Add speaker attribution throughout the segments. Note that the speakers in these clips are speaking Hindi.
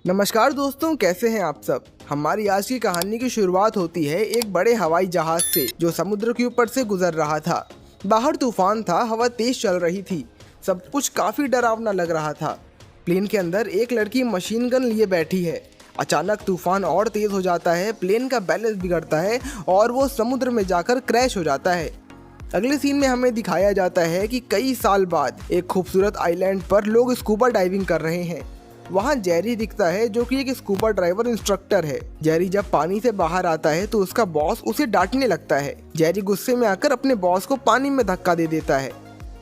Speaker 1: नमस्कार दोस्तों, कैसे हैं आप सब। हमारी आज की कहानी की शुरुआत होती है एक बड़े हवाई जहाज से जो समुद्र के ऊपर से गुजर रहा था। बाहर तूफान था, हवा तेज चल रही थी, सब कुछ काफी डरावना लग रहा था। प्लेन के अंदर एक लड़की मशीन गन लिए बैठी है। अचानक तूफान और तेज हो जाता है, प्लेन का बैलेंस बिगड़ता है और वो समुद्र में जाकर क्रैश हो जाता है। अगले सीन में हमें दिखाया जाता है कि कई साल बाद एक खूबसूरत आइलैंड पर लोग स्कूबा डाइविंग कर रहे हैं। वहाँ जेरी दिखता है जो कि एक स्कूबा ड्राइवर इंस्ट्रक्टर है। जेरी जब पानी से बाहर आता है तो उसका बॉस उसे डांटने लगता है। जेरी गुस्से में आकर अपने बॉस को पानी में धक्का दे देता है।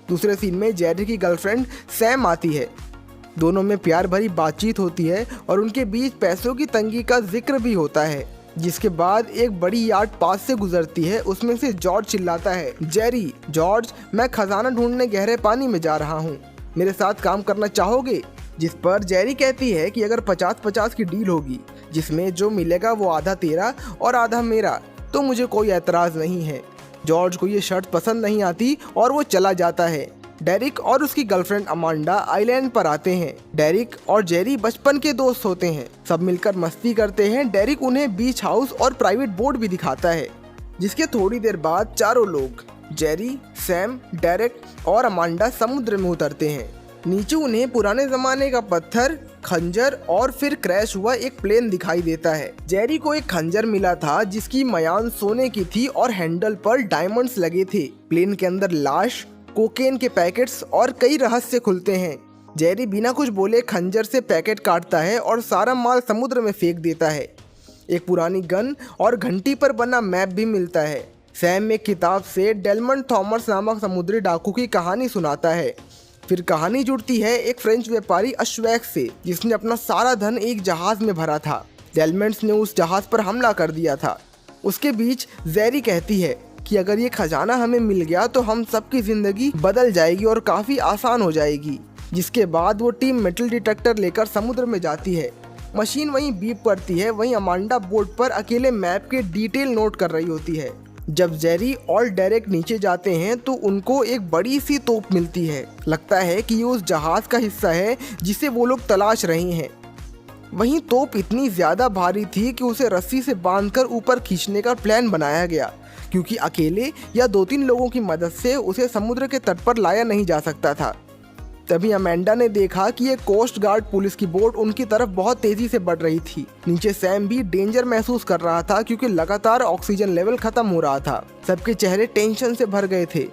Speaker 1: दूसरे सीन में जेरी की गर्लफ्रेंड सैम आती है। दोनों में प्यार भरी बातचीत होती है और उनके बीच पैसों की तंगी का जिक्र भी होता है। जिसके बाद एक बड़ी याट पास से गुजरती है। उसमें से जॉर्ज चिल्लाता है, जेरी, जॉर्ज, मैं खजाना ढूंढने गहरे पानी में जा रहा हूँ, मेरे साथ काम करना चाहोगे? जिस पर जेरी कहती है कि अगर 50-50 की डील होगी, जिसमें जो मिलेगा वो आधा तेरा और आधा मेरा, तो मुझे कोई एतराज़ नहीं है। जॉर्ज को ये शर्त पसंद नहीं आती और वो चला जाता है। डेरिक और उसकी गर्लफ्रेंड अमांडा आइलैंड पर आते हैं। डेरिक और जेरी बचपन के दोस्त होते हैं, सब मिलकर मस्ती करते हैं। डेरिक उन्हें बीच हाउस और प्राइवेट बोट भी दिखाता है। जिसके थोड़ी देर बाद चारों लोग, जेरी, सैम, डेरिक और अमांडा समुद्र में उतरते हैं। नीचे उन्हें पुराने जमाने का पत्थर, खंजर और फिर क्रैश हुआ एक प्लेन दिखाई देता है। जेरी को एक खंजर मिला था जिसकी मयान सोने की थी और हैंडल पर डायमंड्स लगे थे। प्लेन के अंदर लाश, कोकेन के पैकेट्स और कई रहस्य खुलते हैं। जेरी बिना कुछ बोले खंजर से पैकेट काटता है और सारा माल समुद्र में फेंक देता है। एक पुरानी गन और घंटी पर बना मैप भी मिलता है। सैम एक किताब से डेलमंड थॉमस नामक समुद्री डाकू की कहानी सुनाता है। फिर कहानी जुड़ती है एक फ्रेंच व्यापारी अश्वैक से, जिसने अपना सारा धन एक जहाज में भरा था। डेलमेंट्स ने उस जहाज पर हमला कर दिया था। उसके बीच जेरी कहती है कि अगर ये खजाना हमें मिल गया तो हम सबकी जिंदगी बदल जाएगी और काफी आसान हो जाएगी। जिसके बाद वो टीम मेटल डिटेक्टर लेकर समुद्र में जाती है। मशीन वहीं बीप करती है, वहीं अमांडा बोट पर अकेले मैप के डिटेल नोट कर रही होती है। जब जेरी और डेरिक नीचे जाते हैं तो उनको एक बड़ी सी तोप मिलती है। लगता है कि ये उस जहाज का हिस्सा है जिसे वो लोग तलाश रहे हैं। वहीं तोप इतनी ज्यादा भारी थी कि उसे रस्सी से बांधकर ऊपर खींचने का प्लान बनाया गया, क्योंकि अकेले या 2-3 लोगों की मदद से उसे समुद्र के तट पर लाया नहीं जा सकता था। तभी अमेंडा ने देखा कि एक कोस्ट गार्ड पुलिस की बोट उनकी तरफ बहुत तेजी से बढ़ रही थी। नीचे सैम भी डेंजर महसूस कर रहा था क्योंकि लगातार ऑक्सीजन लेवल खत्म हो रहा था। सबके चेहरे टेंशन से भर गए थे।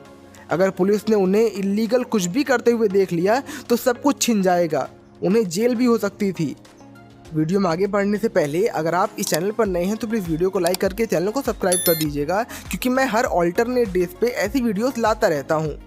Speaker 1: अगर पुलिस ने उन्हें इलीगल कुछ भी करते हुए देख लिया तो सब कुछ छिन जाएगा, उन्हें जेल भी हो सकती थी। वीडियो में आगे बढ़ने से पहले अगर आप इस चैनल पर नए हैं तो प्लीज़ वीडियो को लाइक करके चैनल को सब्सक्राइब कर दीजिएगा, क्योंकि मैं हर ऑल्टरनेट डेज पे ऐसी वीडियोस लाता रहता हूँ।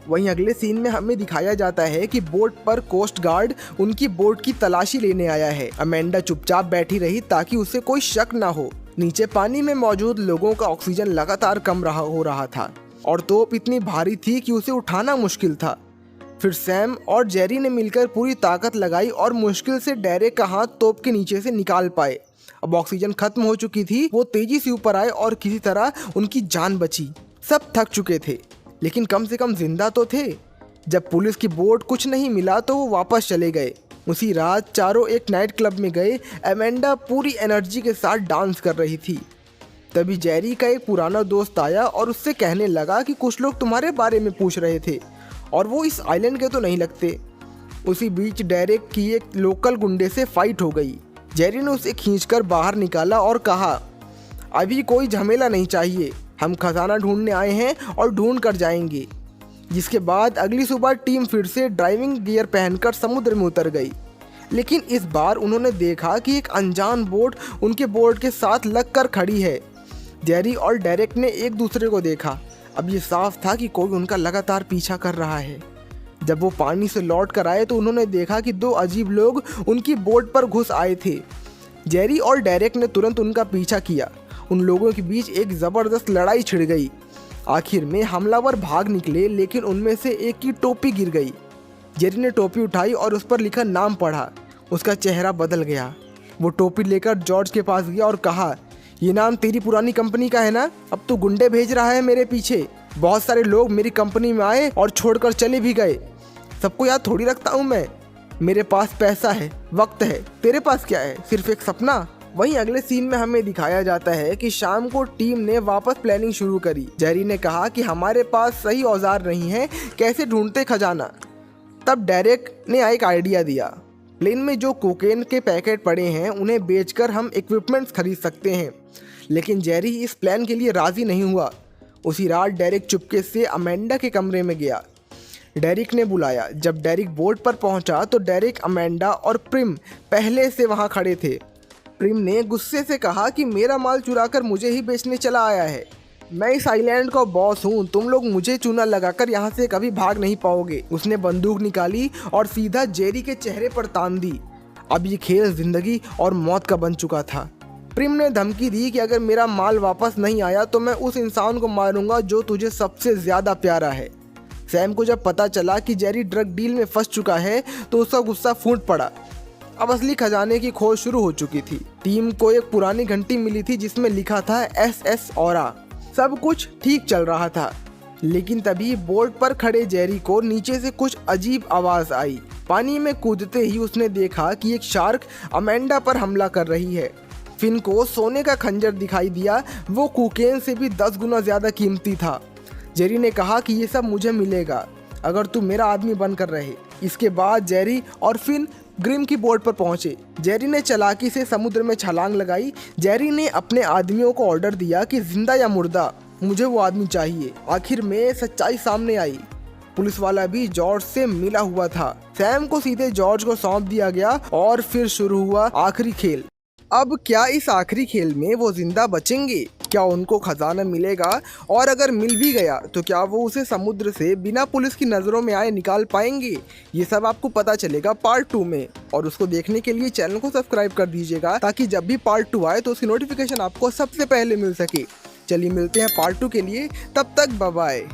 Speaker 1: वहीं अगले सीन में हमें दिखाया जाता है कि बोट पर कोस्ट गार्ड उनकी बोट की तलाशी लेने आया है। अमेंडा चुपचाप बैठी रही ताकि उसे कोई शक ना हो। नीचे पानी में मौजूद लोगों का ऑक्सीजन लगातार कम हो रहा था और तोप इतनी भारी थी कि उसे उठाना मुश्किल था। फिर सैम और जेरी ने मिलकर पूरी ताकत लगाई और मुश्किल से डेरिक का हाथ तोप के नीचे से निकाल पाए। अब ऑक्सीजन खत्म हो चुकी थी। वो तेजी से ऊपर आए और किसी तरह उनकी जान बची। सब थक चुके थे लेकिन कम से कम जिंदा तो थे। जब पुलिस की बोट कुछ नहीं मिला तो वो वापस चले गए। उसी रात चारों एक नाइट क्लब में गए। अमेंडा पूरी एनर्जी के साथ डांस कर रही थी। तभी जेरी का एक पुराना दोस्त आया और उससे कहने लगा कि कुछ लोग तुम्हारे बारे में पूछ रहे थे और वो इस आइलैंड के तो नहीं लगते। उसी बीच डेरिक की एक लोकल गुंडे से फाइट हो गई। जेरी ने उसे खींचकर बाहर निकाला और कहा, अभी कोई झमेला नहीं चाहिए, हम खजाना ढूंढने आए हैं और ढूंढ कर जाएंगे। जिसके बाद अगली सुबह टीम फिर से ड्राइविंग गियर पहनकर समुद्र में उतर गई। लेकिन इस बार उन्होंने देखा कि एक अनजान बोट उनके बोट के साथ लगकर खड़ी है। जेरी और डेरिक ने एक दूसरे को देखा। अब ये साफ था कि कोई उनका लगातार पीछा कर रहा है। जब वो पानी से लौट कर आए तो उन्होंने देखा कि 2 अजीब लोग उनकी बोट पर घुस आए थे। जेरी और डेरिक ने तुरंत उनका पीछा किया। उन लोगों के बीच एक ज़बरदस्त लड़ाई छिड़ गई। आखिर में हमलावर भाग निकले लेकिन उनमें से एक की टोपी गिर गई। जेरी ने टोपी उठाई और उस पर लिखा नाम पढ़ा। उसका चेहरा बदल गया। वो टोपी लेकर जॉर्ज के पास गया और कहा, ये नाम तेरी पुरानी कंपनी का है ना? अब तू गुंडे भेज रहा है मेरे पीछे। बहुत सारे लोग मेरी कंपनी में आए और छोड़कर चले भी गए। सबको याद थोड़ी रखता हूँ मैं। मेरे पास पैसा है, वक्त है, तेरे पास क्या है, सिर्फ एक सपना। वहीं अगले सीन में हमें दिखाया जाता है कि शाम को टीम ने वापस प्लानिंग शुरू करी। जेरी ने कहा कि हमारे पास सही औजार नहीं है, कैसे ढूंढते खजाना। तब डेरेक ने एक आइडिया दिया, प्लेन में जो कोकेन के पैकेट पड़े हैं उन्हें बेचकर हम इक्विपमेंट्स खरीद सकते हैं। लेकिन जेरी इस प्लान के लिए राजी नहीं हुआ। उसी रात डेरेक चुपके से अमेंडा के कमरे में गया। डेरिक ने बुलाया। जब डेरिक बोर्ड पर पहुंचा तो डेरिक, अमेंडा और प्रिम पहले से वहां खड़े थे। प्रिम ने गुस्से से कहा कि मेरा माल चुराकर मुझे ही बेचने चला आया है। मैं इस आइलैंड का बॉस हूँ, तुम लोग मुझे चूना लगाकर यहाँ से कभी भाग नहीं पाओगे। उसने बंदूक निकाली और सीधा जेरी के चेहरे पर तान दी। अब ये खेल जिंदगी और मौत का बन चुका था। प्रिम ने धमकी दी कि अगर मेरा माल वापस नहीं आया तो मैं उस इंसान को मारूंगा जो तुझे सबसे ज्यादा प्यारा है। सैम को जब पता चला कि जेरी ड्रग डील में फंस चुका है तो उसका गुस्सा फूट पड़ा। अब असली खजाने की खोज शुरू हो चुकी थी। टीम को एक पुरानी घंटी मिली थी जिसमें लिखा था SS ऑरा। सब कुछ ठीक चल रहा था, लेकिन तभी बोर्ड पर खड़े जेरी को नीचे से कुछ अजीब आवाज आई। पानी में कूदते ही उसने देखा कि एक शार्क अमेंडा पर हमला कर रही है। फिन को सोने का खंजर दिखाई दिया, वो कोकेन से भी 10 गुना ज्यादा कीमती था। जेरी ने कहा कि ये सब मुझे मिलेगा अगर तू मेरा आदमी बनकर रहे। इसके बाद जेरी और फिन ग्रिम की बोट पर पहुंचे। जेरी ने चालाकी से समुद्र में छलांग लगाई। जेरी ने अपने आदमियों को ऑर्डर दिया कि जिंदा या मुर्दा, मुझे वो आदमी चाहिए। आखिर में सच्चाई सामने आई। पुलिस वाला भी जॉर्ज से मिला हुआ था। सैम को सीधे जॉर्ज को सौंप दिया गया और फिर शुरू हुआ आखिरी खेल। अब क्या इस आखिरी खेल में वो जिंदा बचेंगे? क्या उनको खजाना मिलेगा? और अगर मिल भी गया तो क्या वो उसे समुद्र से बिना पुलिस की नज़रों में आए निकाल पाएंगे? ये सब आपको पता चलेगा पार्ट 2 में। और उसको देखने के लिए चैनल को सब्सक्राइब कर दीजिएगा ताकि जब भी पार्ट 2 आए तो उसकी नोटिफिकेशन आपको सबसे पहले मिल सके। चलिए मिलते हैं पार्ट 2 के लिए, तब तक बाय बाय।